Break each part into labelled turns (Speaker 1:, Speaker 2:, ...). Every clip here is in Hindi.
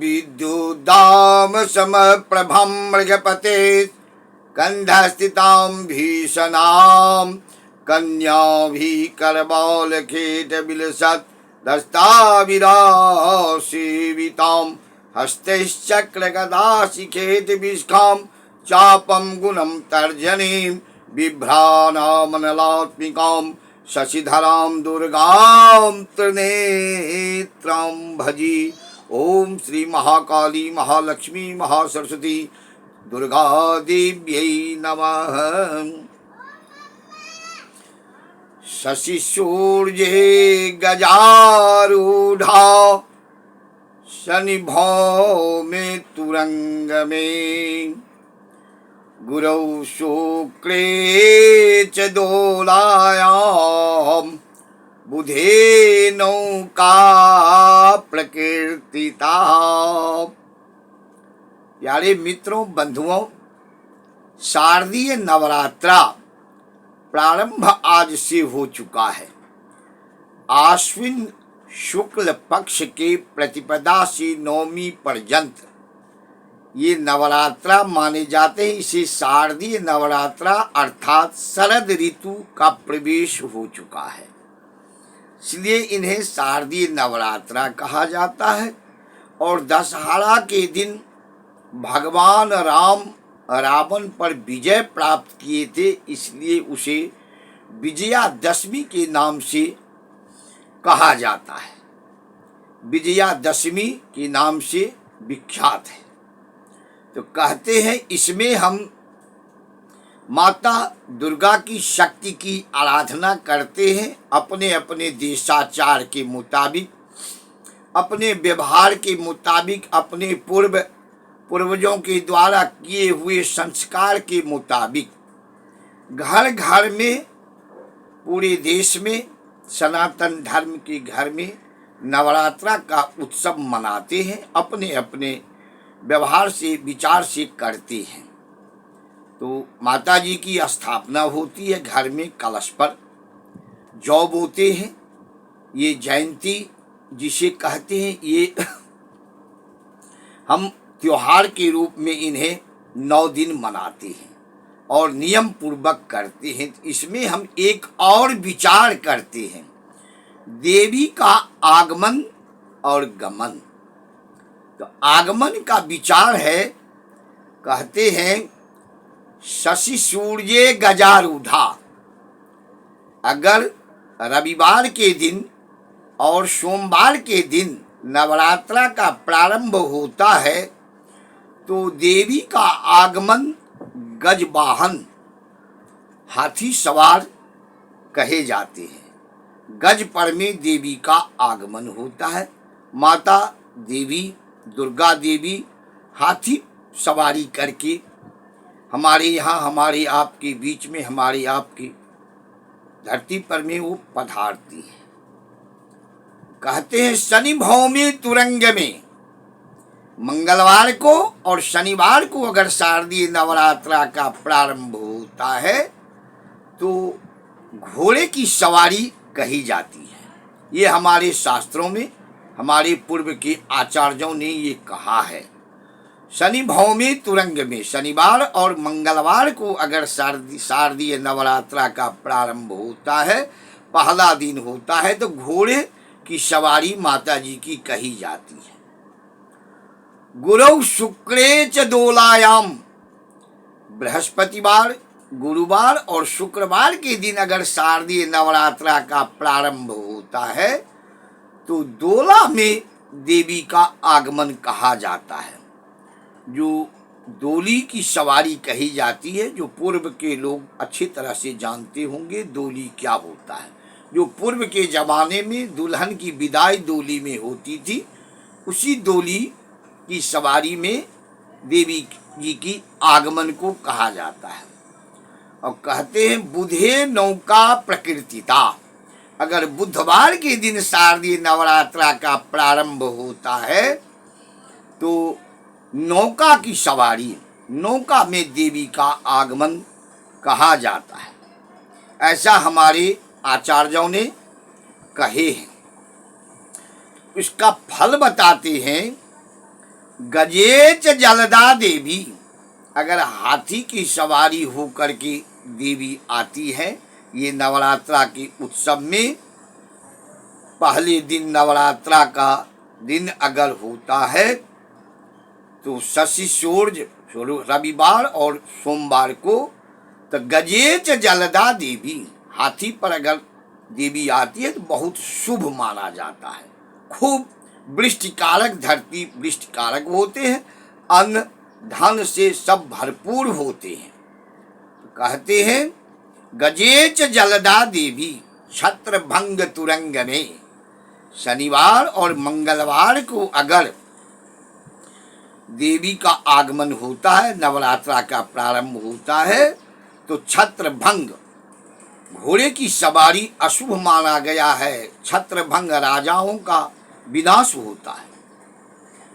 Speaker 1: विद्युदाम समप्रभं मृगपते कंधस्थितां भीषणां कन्याभिकरबालखेटविलसत् दस्ताविरासेवितां हस्तैश्चक्रगदाशिखेटविष्खां चापं गुणं तर्जनीं बिभ्राणामनलात्मिकां शशिधरां दुर्गां त्रिनेत्रां भजी। ओम श्री महाकाली महालक्ष्मी महासरस्वती दुर्गा देव्यै नमः। शशिसूर्ये गजारूढ़ा शनिभौमे तुरंगमे गुरौ शुक्रे च दोलायां बुधे नौका प्रकीर्तिता। प्यारे मित्रों बंधुओं, शारदीय नवरात्रा प्रारंभ आज से हो चुका है। आश्विन शुक्ल पक्ष के प्रतिपदा से नवमी पर्यंत ये नवरात्रा माने जाते हैं। इसे शारदीय नवरात्रा अर्थात शरद ऋतु का प्रवेश हो चुका है, इसलिए इन्हें शारदीय नवरात्रा कहा जाता है। और दशहरा के दिन भगवान राम रावण पर विजय प्राप्त किए थे, इसलिए उसे विजयादशमी के नाम से कहा जाता है। विजयादशमी के नाम से विख्यात है। तो कहते हैं इसमें हम माता दुर्गा की शक्ति की आराधना करते हैं। अपने अपने देशाचार के मुताबिक, अपने व्यवहार के मुताबिक, अपने पूर्वजों के द्वारा किए हुए संस्कार के मुताबिक घर घर में, पूरे देश में, सनातन धर्म के घर में नवरात्रा का उत्सव मनाते हैं। अपने अपने व्यवहार से, विचार से करते हैं। तो माता जी की स्थापना होती है घर में, कलश पर जौ बोते हैं। ये जयंती जिसे कहते हैं, ये हम त्योहार के रूप में इन्हें 9 दिन मनाते हैं और नियम पूर्वक करते हैं। इसमें हम एक और विचार करते हैं, देवी का आगमन और गमन। तो आगमन का विचार है, कहते हैं शशि सूर्य गजारूढ़ा। अगर रविवार के दिन और सोमवार के दिन नवरात्रा का प्रारंभ होता है तो देवी का आगमन गजवाहन हाथी सवार कहे जाते हैं। गज पर में देवी का आगमन होता है। माता देवी दुर्गा देवी हाथी सवारी करके हमारे यहाँ, हमारे आपके बीच में, हमारे आपकी धरती पर में वो पधारती है। कहते हैं शनि भौमी तुरंग में, मंगलवार को और शनिवार को अगर शारदीय नवरात्रा का प्रारंभ होता है तो घोड़े की सवारी कही जाती है। ये हमारे शास्त्रों में हमारे पूर्व के आचार्यों ने ये कहा है। शनि भौमी तुरंग में, शनिवार और मंगलवार को अगर शारदीय नवरात्रा का प्रारंभ होता है, पहला दिन होता है, तो घोड़े की सवारी माता जी की कही जाती है। गुरौ शुक्रे च दोलायाम, बृहस्पतिवार, गुरुवार और शुक्रवार के दिन अगर शारदीय नवरात्रा का प्रारंभ होता है तो दोला में देवी का आगमन कहा जाता है। जो डोली की सवारी कही जाती है, जो पूर्व के लोग अच्छी तरह से जानते होंगे डोली क्या होता है। जो पूर्व के जमाने में दुल्हन की विदाई डोली में होती थी, उसी डोली की सवारी में देवी जी की आगमन को कहा जाता है। और कहते हैं बुधे नौका प्रकृतिता, अगर बुधवार के दिन शारदीय नवरात्रा का प्रारंभ होता है तो नौका की सवारी, नौका में देवी का आगमन कहा जाता है। ऐसा हमारे आचार्यों ने कहे हैं। इसका फल बताते हैं गजे च जलदा देवी, अगर हाथी की सवारी होकर के देवी आती है, ये नवरात्रा के उत्सव में पहले दिन नवरात्रा का दिन अगर होता है तो शशि सूर्य रविवार और सोमवार को, तो गजेच जलदा देवी, हाथी पर अगर देवी आती है तो बहुत शुभ माना जाता है। खूब वृष्टिकारक, धरती वृष्टिकारक होते हैं, अन्न धन से सब भरपूर होते हैं। तो कहते हैं गजेच जलदा देवी छत्र भंग तुरंग में, शनिवार और मंगलवार को अगर देवी का आगमन होता है, नवरात्रा का प्रारंभ होता है, तो छत्र भंग, घोड़े की सवारी अशुभ माना गया है। छत्र भंग राजाओं का विनाश होता है,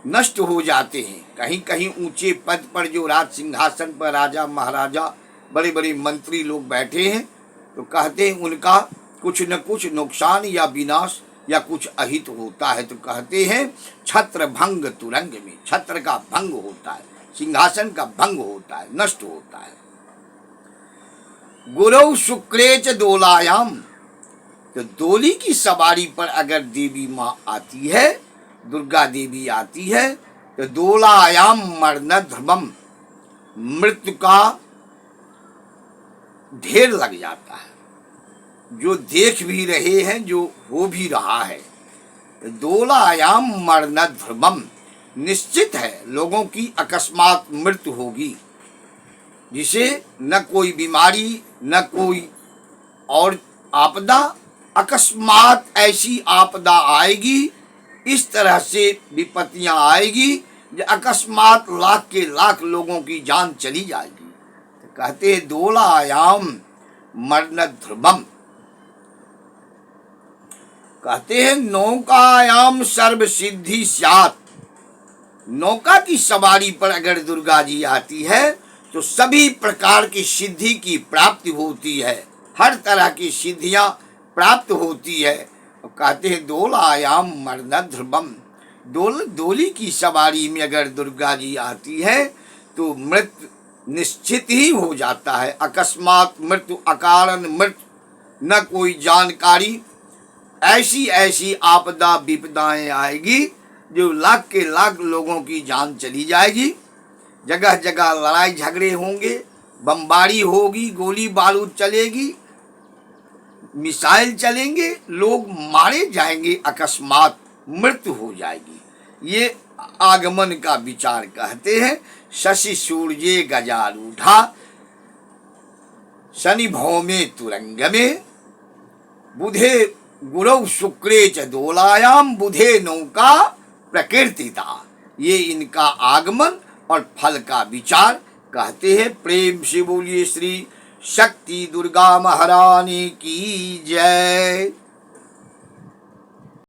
Speaker 1: नष्ट हो जाते हैं। कहीं कहीं ऊंचे पद पर जो राज सिंहासन पर राजा महाराजा बड़े बड़े मंत्री लोग बैठे हैं, तो कहते हैं उनका कुछ न कुछ नुकसान या विनाश या कुछ अहित होता है। तो कहते हैं छत्र भंग तुरंग में, छत्र का भंग होता है, सिंहासन का भंग होता है, नष्ट होता है। गुरौ शुक्रे च दोलायाम, तो डोली की सवारी पर अगर देवी माँ आती है, दुर्गा देवी आती है, तो दोलायाम मरण ध्रुवम, मृत्यु का ढेर लग जाता है। जो देख भी रहे हैं, जो हो भी रहा है, दोलायाम मरण ध्रुवम, निश्चित है लोगों की अकस्मात मृत्यु होगी, जिसे न कोई बीमारी न कोई और आपदा, अकस्मात ऐसी आपदा आएगी, इस तरह से विपत्तियां आएगी जो अकस्मात लाख के लाख लोगों की जान चली जाएगी। तो कहते हैं दोलायाम मरण ध्रुवम, कहते हैं नौकायाम सर्व सिद्धि स्यात्, नौका की सवारी पर अगर दुर्गा जी आती है तो सभी प्रकार की सिद्धि की प्राप्ति होती है, हर तरह की सिद्धियां प्राप्त होती है। तो कहते हैं दोलायाम मरण ध्रुवम, डोली की सवारी में अगर दुर्गा जी आती है तो मृत्यु निश्चित ही हो जाता है। अकस्मात मृत्यु, अकारण मृत्यु, न कोई जानकारी, ऐसी ऐसी आपदा विपदाएं आएगी जो लाख के लाख लोगों की जान चली जाएगी। जगह जगह लड़ाई झगड़े होंगे, बमबारी होगी, गोली बारूद चलेगी, मिसाइल चलेंगे, लोग मारे जाएंगे, अकस्मात मृत्यु हो जाएगी। ये आगमन का विचार कहते हैं। शशि सूर्ये गजारूढ़ा शनि भौमे तुरंग में, बुधे गुरौ शुक्रे च दोलायाम, बुधे नौका प्रकीर्तिता, ये इनका आगमन और फल का विचार कहते हैं। प्रेम से बोलिए श्री शक्ति दुर्गा महारानी की जय।